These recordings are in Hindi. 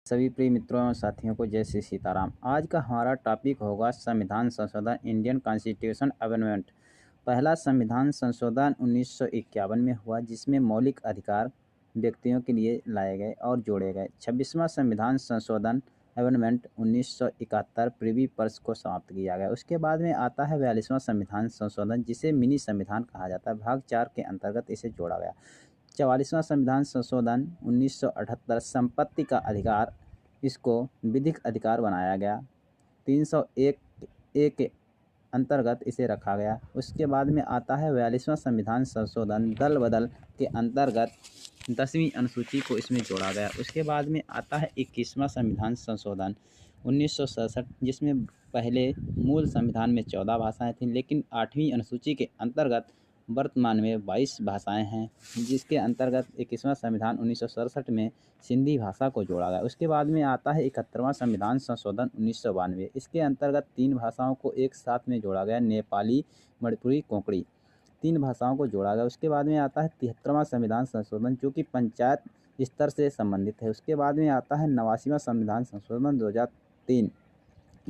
सभी प्रिय मित्रों एवं साथियों को जय श्री सीताराम। आज का हमारा टॉपिक होगा संविधान संशोधन, इंडियन कॉन्स्टिट्यूशन अमेंडमेंट। पहला संविधान संशोधन 1951 में हुआ, जिसमें मौलिक अधिकार व्यक्तियों के लिए लाए गए और जोड़े गए। 26वां संविधान संशोधन अमेंडमेंट 1971 प्रिवी पर्स को समाप्त किया गया। उसके बाद में आता है 42वां संविधान संशोधन, जिसे मिनी संविधान कहा जाता है। भाग 4 के अंतर्गत इसे जोड़ा गया। 44वां संविधान संशोधन 1978 संपत्ति का अधिकार, इसको विधिक अधिकार बनाया गया। 301 ए के अंतर्गत इसे रखा गया। उसके बाद में आता है 42वां संविधान संशोधन दल बदल के अंतर्गत 10वीं अनुसूची को इसमें जोड़ा गया। उसके बाद में आता है 21वां संविधान संशोधन 1967, जिसमें पहले मूल संविधान में 14 भाषाएं थीं, लेकिन 8वीं अनुसूची के अंतर्गत वर्तमान में 22 भाषाएं हैं, जिसके अंतर्गत 21वां संविधान 1967 में सिंधी भाषा को जोड़ा गया। उसके बाद में आता है 71वां संविधान संशोधन 1992। इसके अंतर्गत 3 भाषाओं को एक साथ में जोड़ा गया, नेपाली, मणिपुरी, कोंकणी, 3 भाषाओं को जोड़ा गया। उसके बाद में आता है 73वां संविधान संशोधन, जो कि पंचायत स्तर से संबंधित है। उसके बाद में आता है 89वां संविधान संशोधन 2003।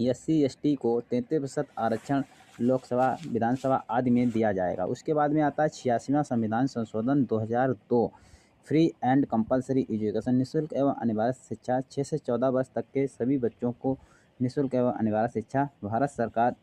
SC/ST को 33% आरक्षण लोकसभा, विधानसभा आदि में दिया जाएगा। उसके बाद में आता है 86वां संविधान संशोधन 2002। फ्री एंड कंपलसरी एजुकेशन, निःशुल्क एवं अनिवार्य शिक्षा, 6 से 14 वर्ष तक के सभी बच्चों को निःशुल्क एवं अनिवार्य शिक्षा भारत सरकार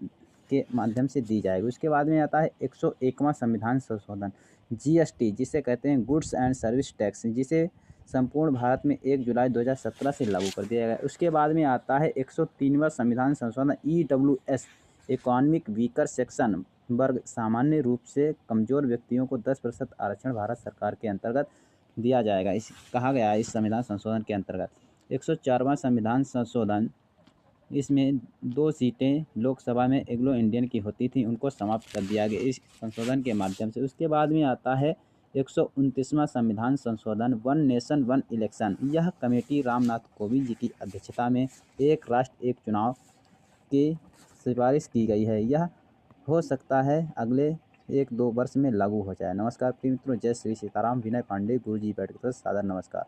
के माध्यम से दी जाएगी। उसके बाद में आता है 101वां संविधान संशोधन GST, जिसे कहते हैं गुड्स एंड सर्विस टैक्स, जिसे संपूर्ण भारत में 1 जुलाई 2017 से लागू कर दिया गया। उसके बाद में आता है 103वां संविधान संशोधन EWS, इकोनॉमिक वीकर सेक्शन वर्ग, सामान्य रूप से कमजोर व्यक्तियों को 10% आरक्षण भारत सरकार के अंतर्गत दिया जाएगा, इस कहा गया है इस संविधान संशोधन के अंतर्गत। 104वां संविधान संशोधन, इसमें 2 सीटें लोकसभा में एंग्लो इंडियन की होती थी, उनको समाप्त कर दिया गया इस संशोधन के माध्यम से। उसके बाद में आता है 129वां संविधान संशोधन वन नेशन वन इलेक्शन। यह कमेटी रामनाथ कोविंद जी की अध्यक्षता में एक राष्ट्र एक चुनाव की सिफारिश की गई है। यह हो सकता है अगले 1-2 वर्ष में लागू हो जाए। नमस्कार प्रिय मित्रों, जय श्री सीताराम। विनय पांडे, गुरुजी बैठ सादर नमस्कार।